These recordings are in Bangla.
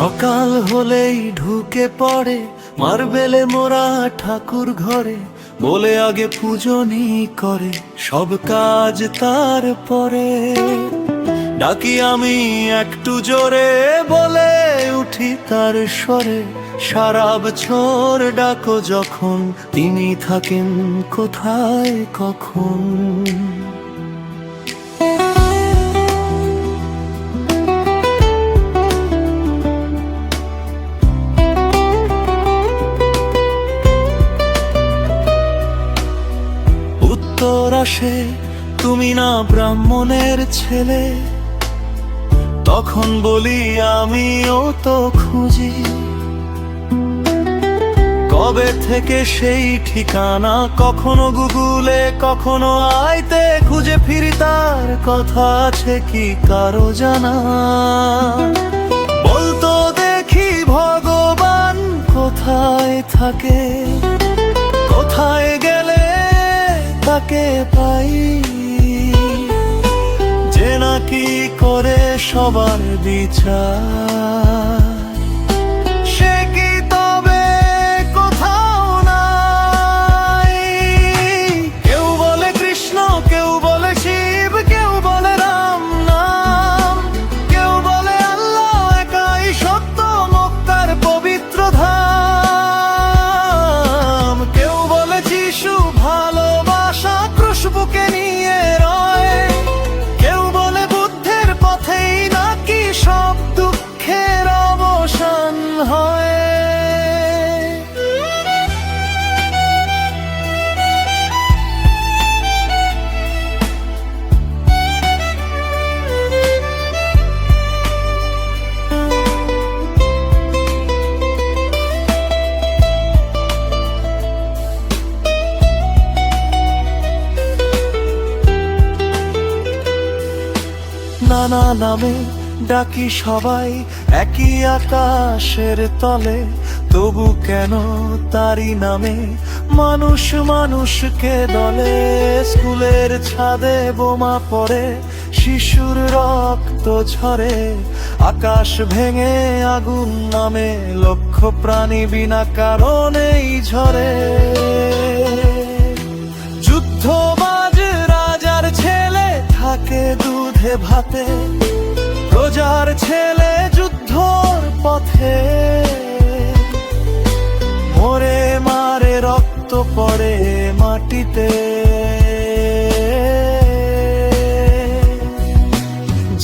সকাল হলেই ঢুকে পড়ে মার্বেলে মোরা ঠাকুর ঘরে, বলে আগে পূজনী করে, সব কাজ তারপরে ডাকি আমি একটু জোরে, বলে উঠি তার স্বরে, সারা বছর ডাকো যখন, তিনি থাকেন কোথায় কখন। উত্তর আসে, তুমি না ব্রাহ্মণের ছেলে, তখন বলি আমিও তো খুঁজি, কবে থেকে সেই ঠিকানা, কখনো গুগলে কখনো আইতে, খুঁজে ফিরি তার কথা আছে কি কারো জানা। বলতো দেখি ভগবান কোথায় থাকে, কোথায় গেলে তাকে পাই, যে নাকি করে সবার বিচার, সে কি তবে কোথাও নাই। কেউ বলে কৃষ্ণ, কেউ বলে শিব, কেউ বলে রাম নাম, কেউ বলে আল্লাহ একাই সত্য, মক্কার পবিত্র ধাম। কেউ বলে যিশু ভালোবাসা ক্রুশবুকে নিয়ে রয়, কেউ বলে বুদ্ধের পথেই নাকি সব দুঃখের অবসান হয়। নানা নামে ডাকি সবাই একই আকাশের তলে, তবু কেন তারি নামে মানুষ মানুষকে দলে। স্কুলের ছাদে বোমা পড়ে, শিশুর রক্ত ঝরে, আকাশ ভেঙে আগুন নামে, লক্ষ প্রাণী বিনা কারণেই ঝরে। যুদ্ধবাজ রাজার ছেলে থাকে দুধে ভাতে, প্রজার ছেলে যুদ্ধর পথে, মরে মারে রক্ত পড়ে মাটিতে।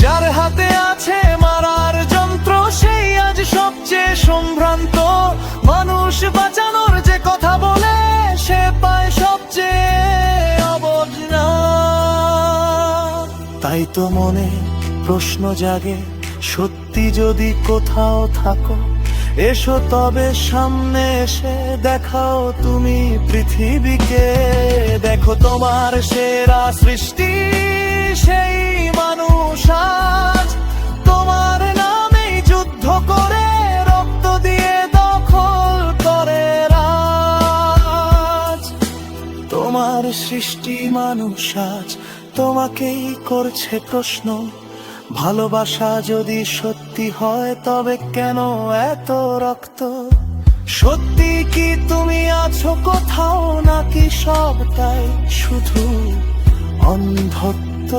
যার হাতে আছে মারার যন্ত্র, সেই আজ সবচেয়ে সম্ভ্রান্ত, মানুষ বাঁচানোর যে কথা বলে, সে পায় সবচেয়ে অবজ্ঞা। তাই তো মনে প্রশ্ন জাগে, সত্যি যদি কোথাও থাকো, এসো তবে সামনে এসে দেখাও তুমি পৃথিবীকে। দেখো তোমার সেরা সৃষ্টি সেই মানুষ আজ তোমার নামেই যুদ্ধ করে, রক্ত দিয়ে দখল করে রাজ। তোমার সৃষ্টি মানুষ আজ তোমাকেই করছে প্রশ্ন, ভালোবাসা যদি সত্যি হয় তবে কেন এত রক্ত। সত্যি কি তুমি আছো কোথাও, নাকি সবটাই শুধু অন্ধত্ব?